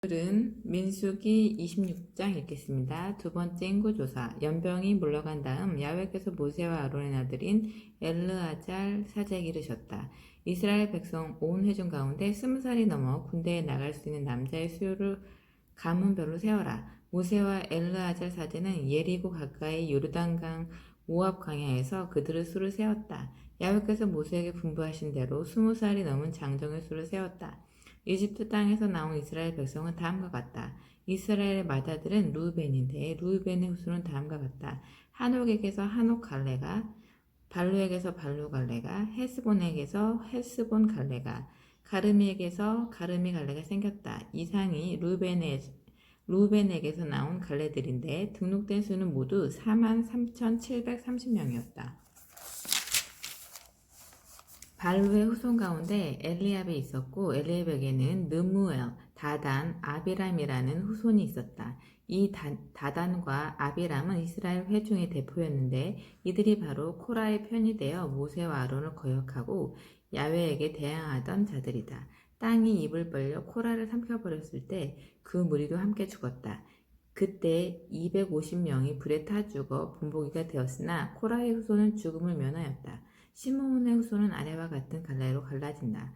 오늘은 민수기 26장 읽겠습니다. 두 번째 인구조사. 연병이 물러간 다음 야훼께서 모세와 아론의 아들인 엘르아잘 사제에게 이르셨다. 이스라엘 백성 온 회중 가운데 20살이 넘어 군대에 나갈 수 있는 남자의 수요를 가문별로 세어라. 모세와 엘르아잘 사제는 예리고 가까이 요르단강 모압 광야에서 그들의 수를 세웠다. 야훼께서 모세에게 분부하신 대로 20살이 넘은 장정의 수를 세웠다. 이집트 땅에서 나온 이스라엘 백성은 다음과 같다. 이스라엘의 맏아들은 루벤인데 루벤의 후손은 다음과 같다. 한옥에게서 한옥 갈레가, 발루에게서 발루 갈레가, 헤스본에게서 헤스본 갈레가, 가르미에게서 가르미 갈레가 생겼다. 이상이 루벤에게서 나온 갈레들인데 등록된 수는 모두 43,730명이었다. 발루의 후손 가운데 엘리압이 있었고 엘리압에게는 느무엘, 다단, 아비람이라는 후손이 있었다. 이 다단과 아비람은 이스라엘 회중의 대표였는데 이들이 바로 코라의 편이 되어 모세와 아론을 거역하고 야훼에게 대항하던 자들이다. 땅이 입을 벌려 코라를 삼켜버렸을 때 그 무리도 함께 죽었다. 그때 250명이 불에 타 죽어 분보기가 되었으나 코라의 후손은 죽음을 면하였다. 시므온의 후손은 아래와 같은 갈래로 갈라진다.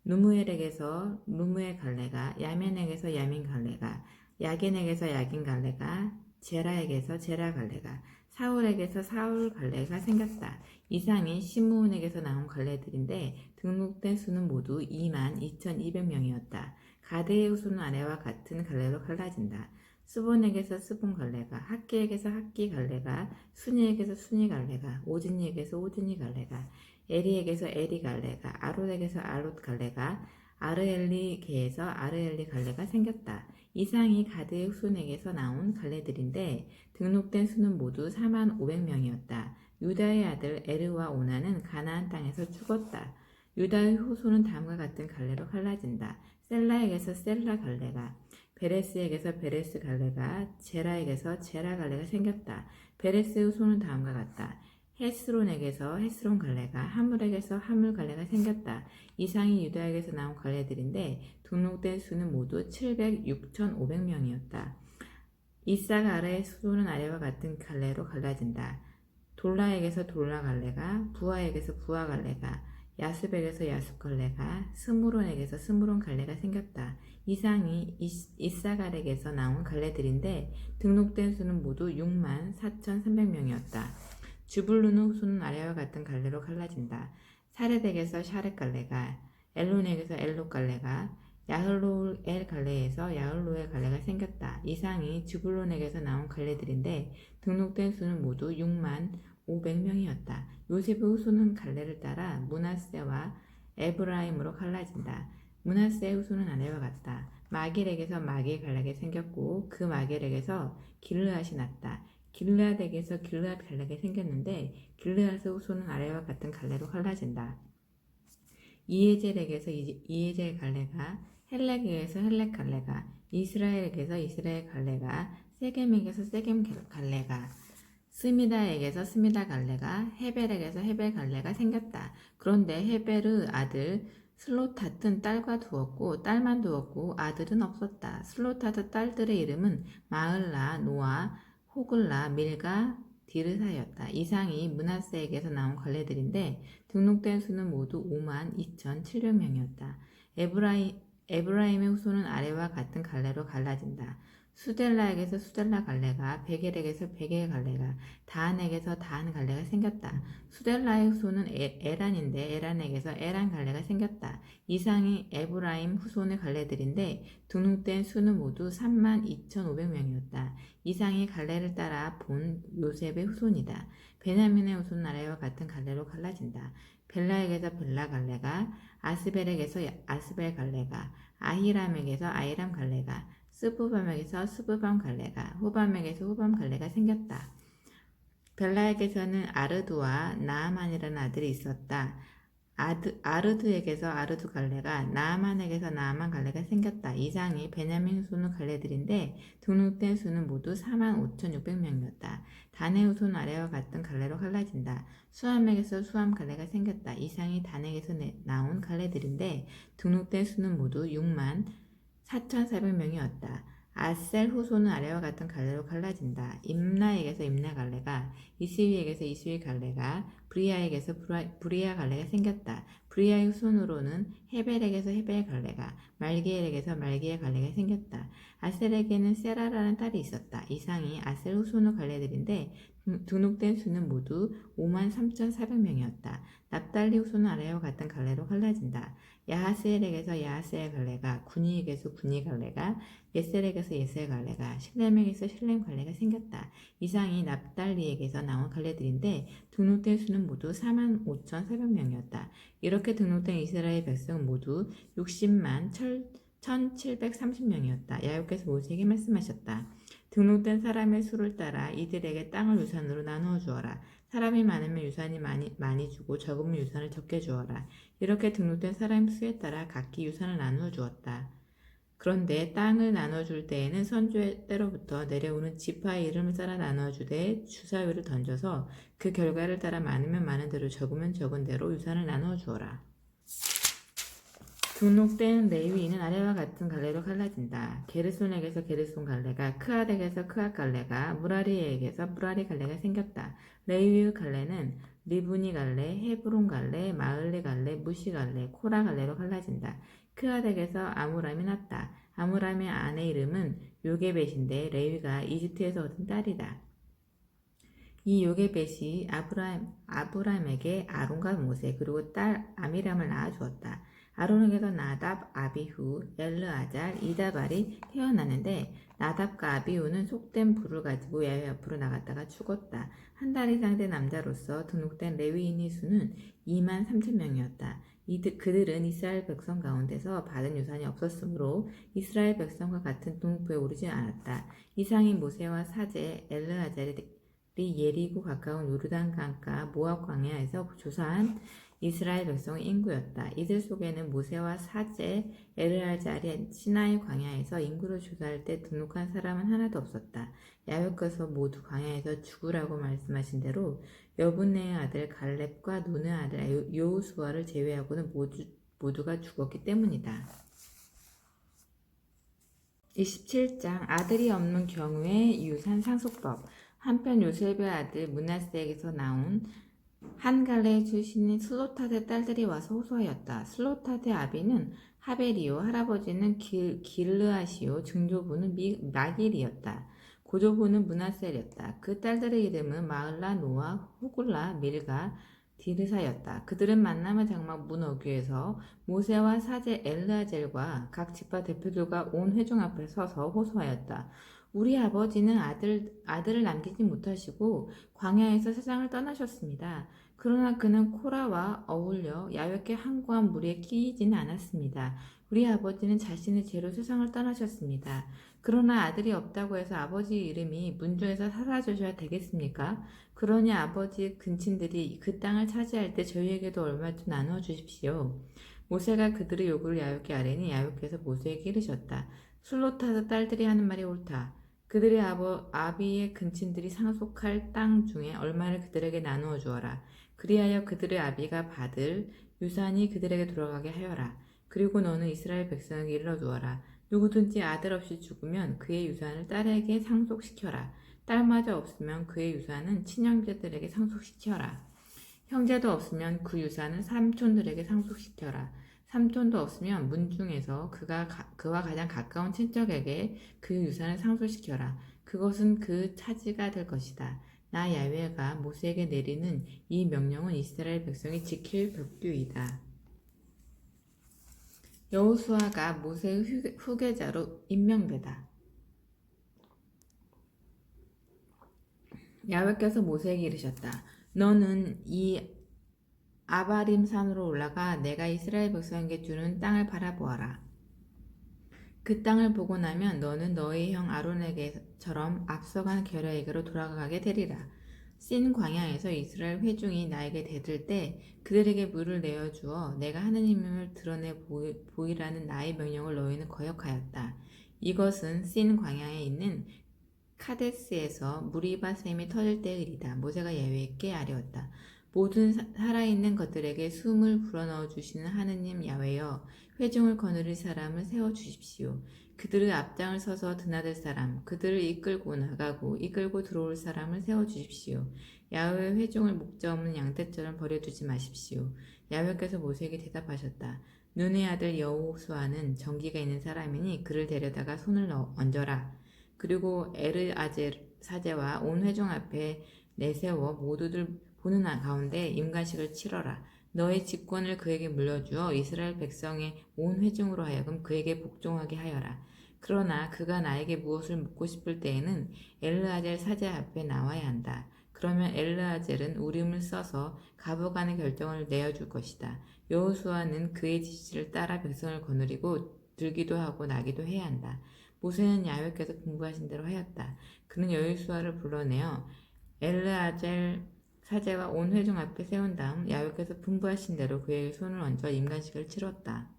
누무엘에게서 누무엘 갈래가, 야멘에게서 야민 갈래가, 야겐에게서 야긴 갈래가, 제라에게서 제라 갈래가, 사울에게서 사울 갈래가 생겼다. 이상이 시므온에게서 나온 갈래들인데 등록된 수는 모두 22,200명이었다. 가드의 후손은 아래와 같은 갈래로 갈라진다. 스본에게서 스본 갈래가, 학기에게서 학기 갈래가, 순이에게서 순이 갈래가, 오즈니에게서 오즈니 갈래가, 에리에게서 에리 갈래가, 아롯에게서 아롯 갈래가, 아르엘리계에서 아르엘리 갈래가 생겼다. 이상이 가드의 후손에게서 나온 갈래들인데 등록된 수는 모두 45,000명이었다. 유다의 아들 에르와 오나는 가나안 땅에서 죽었다. 유다의 후손은 다음과 같은 갈래로 갈라진다. 셀라에게서 셀라 갈래가, 베레스에게서 베레스 갈래가, 제라에게서 제라 갈래가 생겼다. 베레스의 후손은 다음과 같다. 헤스론에게서 헤스론 갈래가, 하물에게서 하물 갈래가 생겼다. 이상이 유다에게서 나온 갈래들인데 등록된 수는 모두 706,500명이었다. 이사가르의 수도는 아래와 같은 갈래로 갈라진다. 돌라에게서 돌라 갈래가, 부하에게서 부하 갈래가, 야습에게서 야습 갈래가, 스무론에게서 스무론 갈래가 생겼다. 이상이 이사갈에게서 나온 갈래들인데 등록된 수는 모두 64,300명이었다. 주불루는 후손은 아래와 같은 갈래로 갈라진다. 사렛에게서 샤렛 갈래가, 엘론에게서 엘롯 갈래가, 야흘로엘 갈래에서 야흘로엘 갈래가 생겼다. 이상이 주불론에게서 나온 갈래들인데 등록된 수는 모두 65,000명이었다. 요셉의 후손은 갈래를 따라 므낫세와 에브라임으로 갈라진다. 므낫세의 후손은 아래와 같다. 마길에게서 마길 갈래가 생겼고 그 마길에게서 길르앗이 났다. 길르앗에게서 길르앗 갈래가 생겼는데 길르앗의 후손은 아래와 같은 갈래로 갈라진다. 이에젤에게서 이에젤 갈래가, 헬렉에게서 헬렉 갈래가, 이스라엘에게서 이스라엘 갈래가, 세겜에게서 세겜 갈래가, 스미다에게서 스미다 갈래가, 헤벨에게서 헤벨 갈래가 생겼다. 그런데 헤벨의 아들 슬로탓은 딸과 두었고 딸만 두었고 아들은 없었다. 슬로탓의 딸들의 이름은 마을라, 노아, 호글라, 밀가, 디르사였다. 이상이 므낫세에게서 나온 갈래들인데 등록된 수는 모두 52,700명이었다. 에브라임의 후손은 아래와 같은 갈래로 갈라진다. 수델라에게서 수델라 갈래가, 베겔에게서 베겔 갈래가, 다한에게서 다한 갈래가 생겼다. 수델라의 후손은 에란인데 에란에게서 에란 갈래가 생겼다. 이상이 에브라임 후손의 갈래들인데 등록된 수는 모두 32,500명이었다. 이상이 갈래를 따라 본 요셉의 후손이다. 베냐민의 후손은 아래와 같은 갈래로 갈라진다. 벨라에게서 벨라 갈래가, 아스벨에게서 아스벨 갈래가, 아히람에게서 아히람 갈래가, 스부밤에게서 스부밤 갈래가, 후밤에게서 후밤 갈래가 생겼다. 벨라에게서는 아르드와 나아만이라는 아들이 있었다. 아르드에게서 아르드 갈래가, 나아만에게서 나아만 갈래가 생겼다. 이상이 베냐민 후손의 갈래들인데 등록된 수는 모두 45,600명이었다. 단의 후손 아래와 같은 갈래로 갈라진다. 수함에게서 수함 갈래가 생겼다. 이상이 단에게서 나온 갈래들인데 등록된 수는 모두 6만 4,400명이었다. 아셀 후손은 아래와 같은 갈래로 갈라진다. 임나에게서 임나 갈래가, 이스위에게서 이스위 갈래가, 브리아에게서 브리아 갈래가 생겼다. 브리아의 후손으로는 헤벨에게서 헤벨 갈래가, 말기엘에게서 말기엘 갈래가 생겼다. 아셀에게는 세라라는 딸이 있었다. 이상이 아셀 후손의 갈래들인데 등록된 수는 모두 53,400명이었다. 납달리 후손은 아래와 같은 갈래로 갈라진다. 야하스엘에게서 야하스엘 갈래가, 구니에게서 구니 갈래가, 예셀에게서 예셀 갈래가, 실렘에게서 실렘 갈래가 생겼다. 이상이 납달리에게서 나온 갈래들인데 등록된 수는 모두 45,400명이었다. 이렇게 등록된 이스라엘 백성은 모두 60만 1,730명이었다. 야훼께서 모세에게 말씀하셨다. 등록된 사람의 수를 따라 이들에게 땅을 유산으로 나누어 주어라. 사람이 많으면 유산이 많이 주고 적으면 유산을 적게 주어라. 이렇게 등록된 사람의 수에 따라 각기 유산을 나누어 주었다. 그런데 땅을 나눠줄 때에는 선주의 때로부터 내려오는 지파의 이름을 따라 나눠주되 주사위를 던져서 그 결과를 따라 많으면 많은 대로 적으면 적은 대로 유산을 나누어 주어라. 등록된 레위인은 아래와 같은 갈래로 갈라진다. 게르손에게서 게르손 갈래가, 크앗에게서 크앗 갈래가, 무라리에게서 무라리 갈래가 생겼다. 레위의 갈래는 리브니 갈래, 헤브론 갈래, 마을리 갈래, 무시 갈래, 코라 갈래로 갈라진다. 크앗에게서 아므람이 났다. 아므람의 아내 이름은 요게벳인데 레위가 이집트에서 얻은 딸이다. 이 요게벳이 아브람에게 아론과 모세 그리고 딸 아미람을 낳아주었다. 아론에게서 나답, 아비후, 엘르아잘, 이다발이 태어나는데 나답과 아비후는 속된 불을 가지고 야훼 앞으로 나갔다가 죽었다. 한 달 이상 된 남자로서 등록된 레위인의 수는 23,000명이었다. 그들은 이스라엘 백성 가운데서 받은 유산이 없었으므로 이스라엘 백성과 같은 등록부에 오르지 않았다. 이상이 모세와 사제 엘르아잘이 예리고 가까운 요르단 강가 모압 광야에서 조사한 이스라엘 백성의 인구였다. 이들 속에는 모세와 사제 엘르아잘이 시나이 광야에서 인구를 조사할 때 등록한 사람은 하나도 없었다. 야훼께서 모두 광야에서 죽으라고 말씀하신 대로 여분네의 아들 갈렙과 눈의 아들 여호수아를 제외하고는 모두가 죽었기 때문이다. 27장 아들이 없는 경우의 유산 상속법. 한편 요셉의 아들 므낫세에게서 나온 한 갈래의 출신인 슬로탓의 딸들이 와서 호소하였다. 슬로탓의 아비는 하벨이요, 할아버지는 길르앗이요, 증조부는 마길이었다. 고조부는 므낫셀이었다. 그 딸들의 이름은 마을라, 노아, 호글라, 밀가, 디르사였다. 그들은 만남의 장막 문 어귀에서 모세와 사제 엘르아젤과 각 지파 대표들과 온 회중 앞에 서서 호소하였다. 우리 아버지는 아들을 남기지 못하시고 광야에서 세상을 떠나셨습니다. 그러나 그는 코라와 어울려 야훼께 항구한 무리에 끼이지는 않았습니다. 우리 아버지는 자신의 죄로 세상을 떠나셨습니다. 그러나 아들이 없다고 해서 아버지 이름이 문중에서 사라져야 되겠습니까? 그러니 아버지 근친들이 그 땅을 차지할 때 저희에게도 얼마 좀 나누어 주십시오. 모세가 그들의 요구를 야훼께 아뢰니 야훼께서 모세에게 이르셨다. 술로타서 딸들이 하는 말이 옳다. 그들의 아비의 근친들이 상속할 땅 중에 얼마를 그들에게 나누어 주어라. 그리하여 그들의 아비가 받을 유산이 그들에게 돌아가게 하여라. 그리고 너는 이스라엘 백성에게 일러 주어라. 누구든지 아들 없이 죽으면 그의 유산을 딸에게 상속시켜라. 딸마저 없으면 그의 유산은 친형제들에게 상속시켜라. 형제도 없으면 그 유산을 삼촌들에게 상속시켜라. 삼촌도 없으면 문중에서 그와 가장 가까운 친척에게 그 유산을 상속시켜라. 그것은 그 차지가 될 것이다. 나 야훼가 모세에게 내리는 이 명령은 이스라엘 백성이 지킬 법규이다. 여호수아가 모세의 후계자로 임명되다. 야훼께서 모세에게 이르셨다. 너는 이 아바림 산으로 올라가 내가 이스라엘 백성에게 주는 땅을 바라보아라. 그 땅을 보고 나면 너는 너희 형 아론에게처럼 앞서간 결야에게로 돌아가게 되리라. 씬 광야에서 이스라엘 회중이 나에게 대들 때 그들에게 물을 내어주어 내가 하느님을 드러내 보이라는 나의 명령을 너희는 거역하였다. 이것은 씬 광야에 있는 카데스에서 무리바 샘이 터질 때의 일이다. 모세가 야훼께 아뢰었다. 모든 살아있는 것들에게 숨을 불어넣어 주시는 하느님 야훼여, 회중을 거느릴 사람을 세워 주십시오. 그들의 앞장을 서서 드나들 사람, 그들을 이끌고 나가고 이끌고 들어올 사람을 세워 주십시오. 야훼의 회중을 목자 없는 양떼처럼 버려두지 마십시오. 야훼께서 모세에게 대답하셨다. 눈의 아들 여호수아는 정기가 있는 사람이니 그를 데려다가 손을 얹어라. 그리고 에르아젤 사제와 온 회중 앞에 내세워 모두들 보는 가운데 임관식을 치러라. 너의 직권을 그에게 물려주어 이스라엘 백성의 온 회중으로 하여금 그에게 복종하게 하여라. 그러나 그가 나에게 무엇을 묻고 싶을 때에는 엘르아젤 사제 앞에 나와야 한다. 그러면 엘르아젤은 우림을 써서 가부간의 결정을 내어줄 것이다. 여호수아는 그의 지시를 따라 백성을 거느리고 들기도 하고 나기도 해야 한다. 모세는 야훼께서 분부하신 대로 하였다. 그는 여호수아를 불러내어 엘르아젤 사제와 온 회중 앞에 세운 다음 야훼께서 분부하신 대로 그에게 손을 얹어 임관식을 치렀다.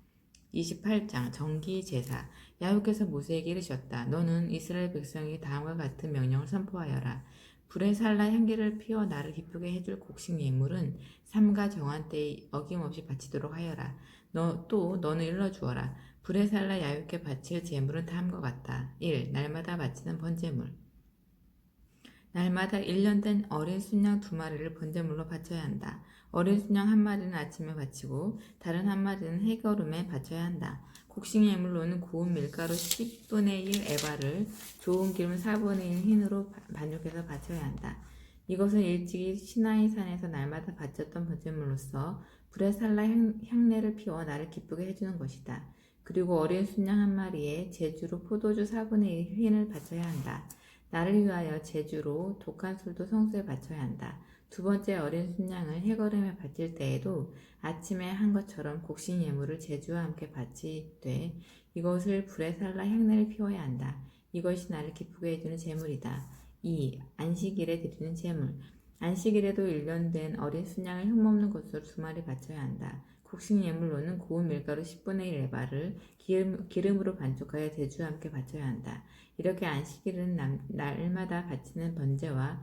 28장 정기 제사. 야훼께서 모세에게 이르셨다. 너는 이스라엘 백성에게 다음과 같은 명령을 선포하여라. 불에 살라 향기를 피워 나를 기쁘게 해줄 곡식 예물은 삼가 정한 때에 어김없이 바치도록 하여라. 너는 일러주어라. 불에 살라 야훼께 바칠 제물은 다음과 같다. 1. 날마다 바치는 번제물. 날마다 1년 된 어린 순양 2마리를 번제물로 바쳐야 한다. 어린 순양 1마리는 아침에 바치고 다른 1마리는 해거름에 바쳐야 한다. 곡식 예물로는 구운 밀가루 10분의 1 에바를 좋은 기름 4분의 1 흰으로 반죽해서 바쳐야 한다. 이것은 일찍이 시나이 산에서 날마다 바쳤던 번제물로서 불에 살라 향내를 피워 나를 기쁘게 해주는 것이다. 그리고 어린 순양 1마리에 제주로 포도주 4분의 1 흰을 바쳐야 한다. 나를 위하여 제주로 독한 술도 성소에 바쳐야 한다. 두 번째 어린 순양을 해거름에 바칠 때에도 아침에 한 것처럼 곡식 예물을 제주와 함께 바치되 이것을 불에 살라 향내를 피워야 한다. 이것이 나를 기쁘게 해주는 제물이다. 2. 안식일에 드리는 제물. 안식일에도 1년 된 어린 순양을 흠없는 것으로 2마리 바쳐야 한다. 곡식 예물로는 고운 밀가루 10분의 1 에바를 기름으로 반죽하여 제주와 함께 바쳐야 한다. 이렇게 안식일은 날마다 바치는 번제와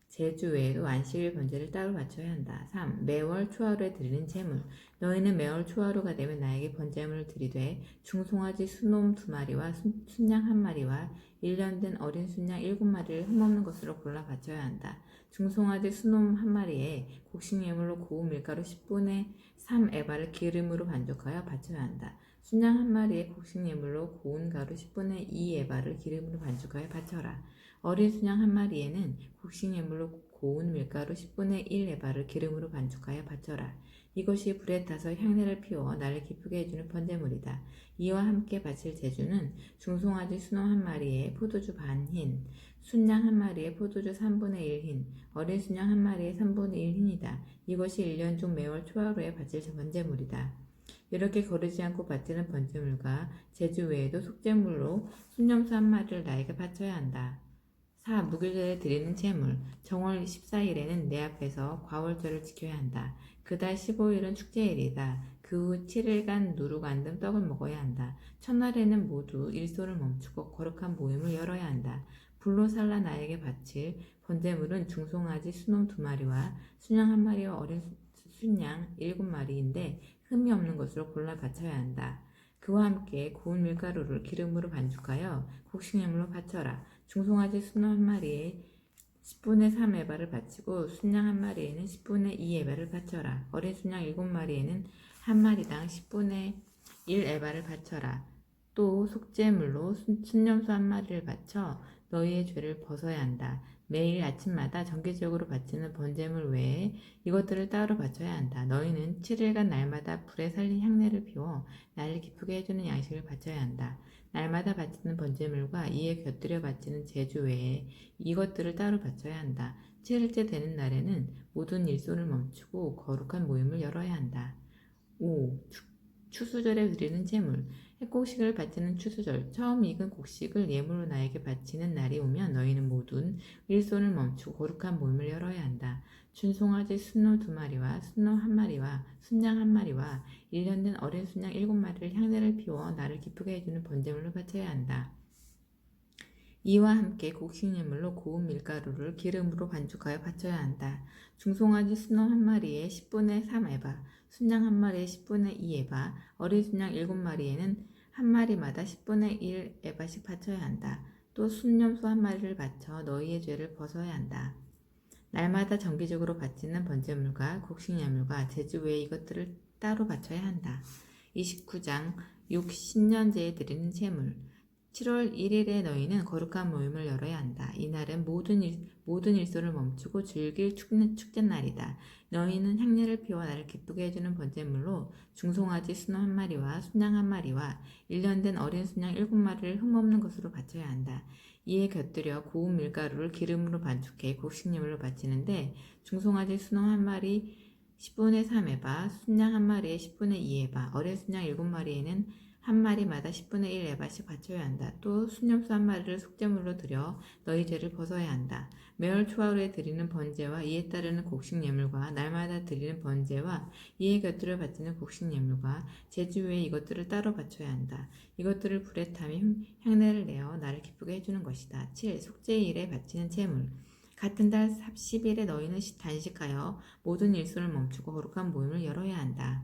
제주 외에도 안식일 번제를 따로 바쳐야 한다. 3. 매월 초하루에 드리는 제물. 너희는 매월 초하루가 되면 나에게 번제물을 드리되 중송아지 수놈 2마리와 순양 1마리와 1년 된 어린 순양 7마리를 흠없는 것으로 골라 바쳐야 한다. 중송아지 수놈 1마리에 곡식 예물로 고운 밀가루 10분의 3 에바를 기름으로 반죽하여 바쳐야 한다. 순양 1마리에 곡식 예물로 고운 가루 10분의 2 에바를 기름으로 반죽하여 바쳐라. 어린 순양 1마리에는 곡식 예물로 고운 밀가루 10분의 1 에바를 기름으로 반죽하여 바쳐라. 이것이 불에 타서 향내를 피워 나를 기쁘게 해주는 번제물이다. 이와 함께 바칠 제주는 중송아지 수놈 1마리에 포도주 반 흰, 순양 1마리에 포도주 3분의 1 흰, 어린 순양 1마리에 3분의 1 흰이다. 이것이 1년 중 매월 초하루에 바칠 번제물이다. 이렇게 거르지 않고 바치는 번제물과 제주 외에도 속죄물로 순염소 1마리를 나에게 바쳐야 한다. 4. 묵일절에 드리는 제물. 정월 14일에는 내 앞에서 과월절을 지켜야 한다. 그달 15일은 축제일이다. 그 후 7일간 누룩 안 든 떡을 먹어야 한다. 첫날에는 모두 일소를 멈추고 거룩한 모임을 열어야 한다. 불로 살라 나에게 바칠 번제물은 중송아지 수놈 2마리와 순양 1마리와 어린 순양 7마리인데 흠이 없는 것으로 골라 바쳐야 한다. 그와 함께 고운 밀가루를 기름으로 반죽하여 곡식예물로 바쳐라. 중송아지 수놈 1마리에 10분의 3 에바를 바치고 순양 1마리에는 10분의 2 에바를 바쳐라. 어린 순양 7마리에는 1마리당 10분의 1 에바를 바쳐라. 또 속죄물로 순염소 1마리를 바쳐 너희의 죄를 벗어야 한다. 매일 아침마다 정기적으로 바치는 번제물 외에 이것들을 따로 바쳐야 한다. 너희는 7일간 날마다 불에 살린 향내를 피워 나를 기쁘게 해주는 양식을 바쳐야 한다. 날마다 바치는 번제물과 이에 곁들여 바치는 제주 외에 이것들을 따로 바쳐야 한다. 7일째 되는 날에는 모든 일손을 멈추고 거룩한 모임을 열어야 한다. 5. 추수절에 드리는 제물. 핵곡식을 바치는 추수절. 처음 익은 곡식을 예물로 나에게 바치는 날이 오면 너희는 모든 일손을 멈추고 거룩한 모임을 열어야 한다. 준송아지 순놈 2마리와 순놈 1마리와 순양 1마리와 1년 된 어린 순양 7마리를 향내를 피워 나를 기쁘게 해주는 번제물로 바쳐야 한다. 이와 함께 곡식예물로 고운 밀가루를 기름으로 반죽하여 바쳐야 한다. 중송아지 순놈 한 마리에 10분의 3 에바, 순양 한 마리에 10분의 2 에바, 어린 순양 7마리에는 한 마리마다 10분의 1 에바씩 바쳐야 한다. 또 순염소 한 마리를 바쳐 너희의 죄를 벗어야 한다. 날마다 정기적으로 바치는 번제물과 곡식예물과 제주 외에 이것들을 따로 바쳐야 한다. 29장 6신년제에 드리는 제물. 7월 1일에 너희는 거룩한 모임을 열어야 한다. 이날은 모든 일소를 멈추고 즐길 축제날이다. 너희는 향례를 피워 나를 기쁘게 해주는 번제물로 중송아지 순놈 한 마리와 순양 한 마리와 1년 된 어린 순양 7마리를 흠없는 것으로 바쳐야 한다. 이에 곁들여 고운 밀가루를 기름으로 반죽해 곡식예물로 바치는데 중송아지 순놈 한 마리 10분의 3 에바, 순양 한 마리에 10분의 2 에바, 어린 순양 7마리에는 한 마리마다 10분의 1 에바씩 바쳐야 한다. 또 순염소 한 마리를 속죄물로 드려 너희 죄를 벗어야 한다. 매월 초하루에 드리는 번제와 이에 따르는 곡식예물과 날마다 드리는 번제와 이에 곁들여 바치는 곡식예물과 제주 외에 이것들을 따로 바쳐야 한다. 이것들을 불에 타며 향내를 내어 나를 기쁘게 해주는 것이다. 7. 속죄일에 바치는 제물. 같은 달 10일에 너희는 단식하여 모든 일소를 멈추고 거룩한 모임을 열어야 한다.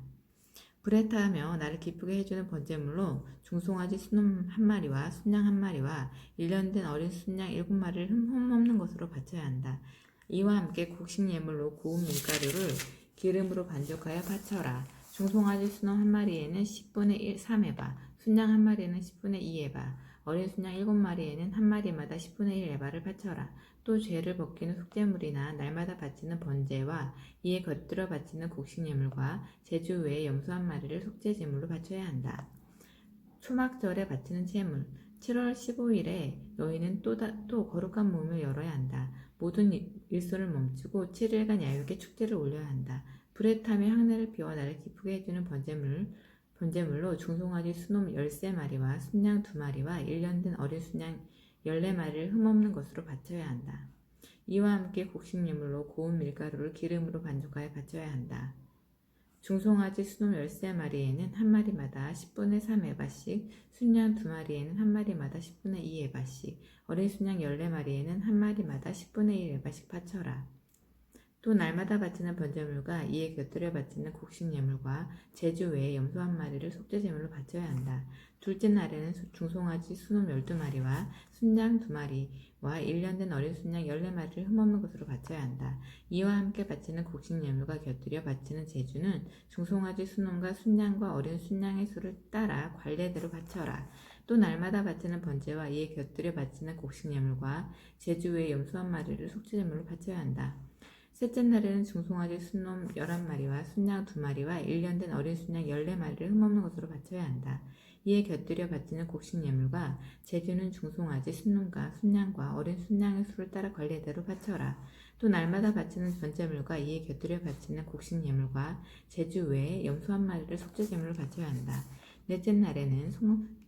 불에 타며 나를 기쁘게 해주는 번제물로 중송아지 순놈 한 마리와 순양 한 마리와 1년 된 어린 순양 7마리를 흠없는 것으로 바쳐야 한다. 이와 함께 곡식예물로 고운 밀가루를 기름으로 반죽하여 바쳐라. 중송아지 순놈 한 마리에는 10분의 3 에바, 순양 한 마리에는 10분의 2 에바, 어린 순양 7마리에는 한 마리마다 10분의 1 에바를 바쳐라. 또 죄를 벗기는 속죄물이나 날마다 바치는 번제와 이에 곁들여 바치는 곡식예물과 제주 외에 염소 한 마리를 속죄제물로 바쳐야 한다. 초막절에 바치는 제물. 7월 15일에 너희는 또 거룩한 모임을 열어야 한다. 모든 일소를 멈추고 7일간 야곱에게 축제를 올려야 한다. 불에 타며 향내를 피워 나를 기쁘게 해주는 번제물로 중송아지 순놈 13마리와 순양 2마리와 1년 된 어린 순양 14마리를 흠없는 것으로 바쳐야 한다. 이와 함께 곡식예물로 고운 밀가루를 기름으로 반죽하여 바쳐야 한다. 중송아지 순놈 13마리에는 한 마리마다 10분의 3 에바씩, 순양 2마리에는 한 마리마다 10분의 2 에바씩, 어린 순양 14마리에는 한 마리마다 10분의 1 에바씩 바쳐라. 또 날마다 바치는 번제물과 이에 곁들여 바치는 곡식예물과 제주 외에 염소 한 마리를 속죄제물로 바쳐야 한다. 둘째 날에는 중송아지 순놈 12마리와 순양 2마리와 1년 된 어린 순양 14마리를 흠없는 것으로 바쳐야 한다. 이와 함께 바치는 곡식예물과 곁들여 바치는 제주는 중송아지 순놈과 순양과 어린 순양의 수를 따라 관례대로 바쳐라. 또 날마다 바치는 번제와 이에 곁들여 바치는 곡식예물과 제주 외에 염소 한 마리를 속죄제물로 바쳐야 한다. 셋째 날에는 중송아지 순놈 11마리와 순양 2마리와 1년 된 어린 순양 14마리를 흠없는 것으로 바쳐야 한다. 이에 곁들여 바치는 곡식예물과 제주는 중송아지 순놈과 순양과 어린 순양의 수를 따라 관례대로 바쳐라. 또 날마다 바치는 번제물과 이에 곁들여 바치는 곡식예물과 제주 외에 염소 한 마리를 속죄제물로 바쳐야 한다. 넷째 날에는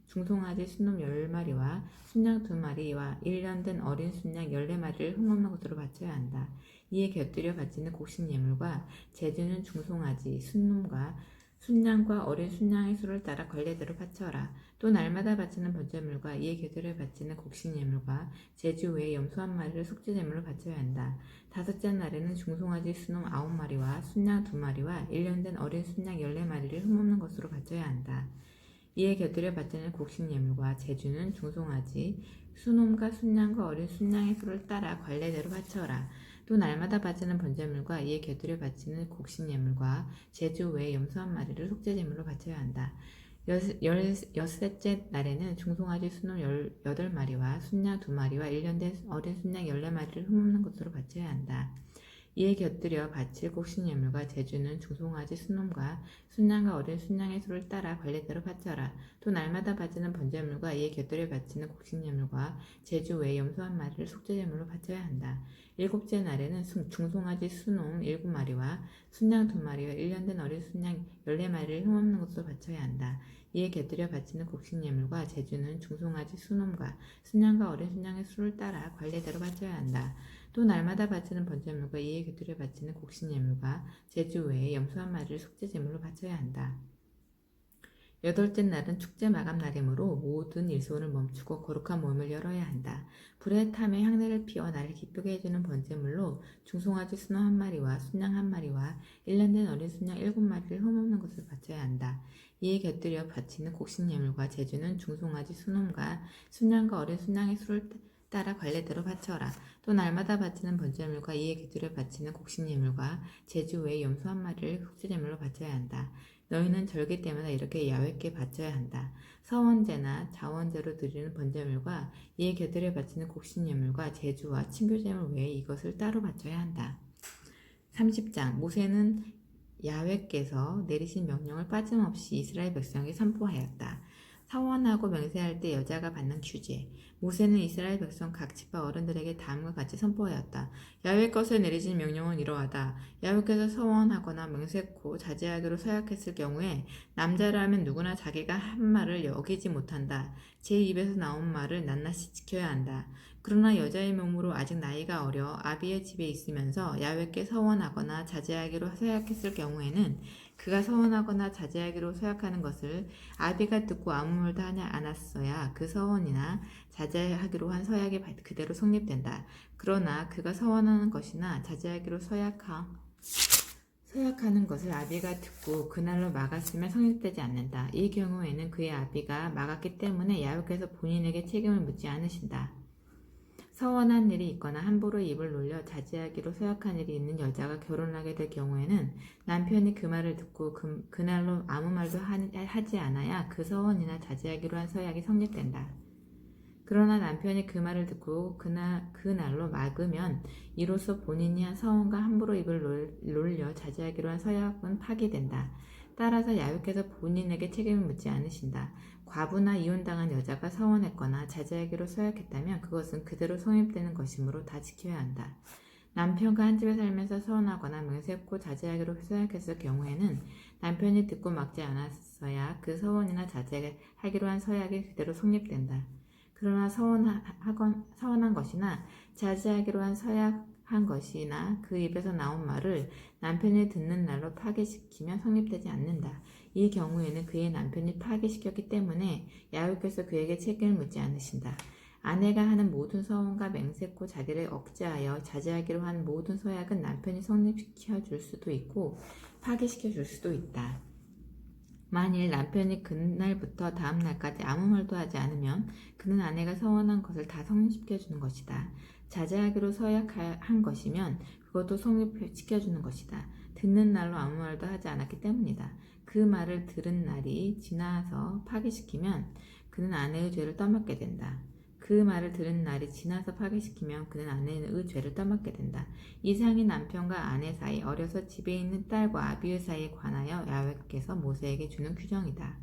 중송아지 순놈 10마리와 순양 2마리와 1년 된 어린 순양 14마리를 흠없는 것으로 바쳐야 한다. 이에 곁들여 바치는 곡식예물과 제주는 중송아지 순놈과 순양과 어린 순양의 수를 따라 관례대로 바쳐라. 또 날마다 바치는 번제물과 이에 곁들여 바치는 곡식예물과 제주 외에 염소 한 마리를 속죄제물로 바쳐야 한다. 다섯째 날에는 중송아지 순놈 9마리와 순양 2마리와 1년 된 어린 순양 14마리를 흠없는 것으로 바쳐야 한다. 이에 곁들여 바치는 곡식예물과 제주는 중송아지 순놈과 순양과 어린 순양의 수를 따라 관례대로 바쳐라. 또 날마다 바치는 번제물과 이에 곁들여 바치는 곡식예물과 제주 외에 염소 한 마리를 속죄제물로 바쳐야 한다. 여섯째 날에는 중송아지 순놈 18마리와 순양 2마리와 1년 된 어린 순양 14마리를 흠없는 것으로 바쳐야 한다. 이에 곁들여 바칠 곡식예물과 제주는 중송아지 순놈과 순양과 어린 순양의 수를 따라 관례대로 바쳐라. 또 날마다 바치는 번제물과 이에 곁들여 바치는 곡식예물과 제주 외에 염소 한 마리를 속죄제물로 바쳐야 한다. 일곱째 날에는 중송아지 순놈 7마리와 순양 2마리와 1년 된 어린 순양 14마리를 흠없는 것으로 바쳐야 한다. 이에 곁들여 바치는 곡식예물과 제주는 중송아지 순놈과 순양과 어린 순양의 수를 따라 관례대로 바쳐야 한다. 또 날마다 바치는 번제물과 이에 곁들여 바치는 곡식예물과 제주 외에 염소 한 마리를 속죄제물로 바쳐야 한다. 8째 날은 축제 마감 날이므로 모든 일손을 멈추고 거룩한 모임을 열어야 한다. 불에 타며 향내를 피워 나를 기쁘게 해주는 번제물로 중송아지 순놈 한 마리와 순양 한 마리와 1년 된 어린 순양 7마리를 흠없는 것을 바쳐야 한다. 이에 곁들여 바치는 곡식예물과 제주는 중송아지 순놈과 순양과 어린 순양의 수를 따라 관례대로 바쳐라. 또 날마다 바치는 번제물과 이에 곁들여 바치는 곡식예물과 제주 외에 염소 한 마리를 속죄제물로 바쳐야 한다. 너희는 절기 때마다 이렇게 야훼께 바쳐야 한다. 서원제나 자원제로 드리는 번제물과 이에 곁들여 바치는 곡식예물과 제주와 친교제물 외에 이것을 따로 바쳐야 한다. 30장 모세는 야훼께서 내리신 명령을 빠짐없이 이스라엘 백성에게 선포하였다. 서원하고 맹세할 때 여자가 받는 규제. 모세는 이스라엘 백성 각 지파 어른들에게 다음과 같이 선포하였다. 야훼께서 내리신 명령은 이러하다. 야훼께서 서원하거나 맹세코 자제하기로 서약했을 경우에 남자라면 누구나 자기가 한 말을 어기지 못한다. 제 입에서 나온 말을 낱낱이 지켜야 한다. 그러나 여자의 몸으로 아직 나이가 어려 아비의 집에 있으면서 야훼께 서원하거나 자제하기로 서약했을 경우에는 그가 서원하거나 자제하기로 서약하는 것을 아비가 듣고 아무 말도 하지 않았어야 그 서원이나 자제하기로 한 서약이 그대로 성립된다. 그러나 그가 서원하는 것이나 자제하기로 서약하는 것을 아비가 듣고 그날로 막았으면 성립되지 않는다. 이 경우에는 그의 아비가 막았기 때문에 야훼께서 본인에게 책임을 묻지 않으신다. 서원한 일이 있거나 함부로 입을 놀려 자제하기로 서약한 일이 있는 여자가 결혼하게 될 경우에는 남편이 그 말을 듣고 그날로 아무 말도 하지 않아야 그 서원이나 자제하기로 한 서약이 성립된다. 그러나 남편이 그 말을 듣고 그날로 막으면 이로써 본인이 한 서원과 함부로 입을 놀려 자제하기로 한 서약은 파기된다. 따라서 야훼께서 본인에게 책임을 묻지 않으신다. 과부나 이혼당한 여자가 서원했거나 자제하기로 서약했다면 그것은 그대로 성립되는 것이므로 다 지켜야 한다. 남편과 한 집에 살면서 서원하거나 맹세코 자제하기로 서약했을 경우에는 남편이 듣고 막지 않았어야 그 서원이나 자제하기로 한 서약이 그대로 성립된다. 그러나 서원한 것이나 자제하기로 한 서약한 것이나 그 입에서 나온 말을 남편이 듣는 날로 파기시키면 성립되지 않는다. 이 경우에는 그의 남편이 파기시켰기 때문에 야훼께서 그에게 책임을 묻지 않으신다. 아내가 하는 모든 서원과 맹세코 자기를 억제하여 자제하기로 한 모든 서약은 남편이 성립시켜 줄 수도 있고 파기시켜 줄 수도 있다. 만일 남편이 그날부터 다음 날까지 아무 말도 하지 않으면 그는 아내가 서원한 것을 다 성립시켜주는 것이다. 자제하기로 서약한 것이면 그것도 성립시켜주는 것이다. 듣는 날로 아무 말도 하지 않았기 때문이다. 그 말을 들은 날이 지나서 파기시키면 그는 아내의 죄를 떠맡게 된다. 그 말을 들은 날이 지나서 파기시키면 그는 아내의 죄를 떠맡게 된다. 이상이 남편과 아내 사이, 어려서 집에 있는 딸과 아비의 사이에 관하여 야훼께서 모세에게 주는 규정이다.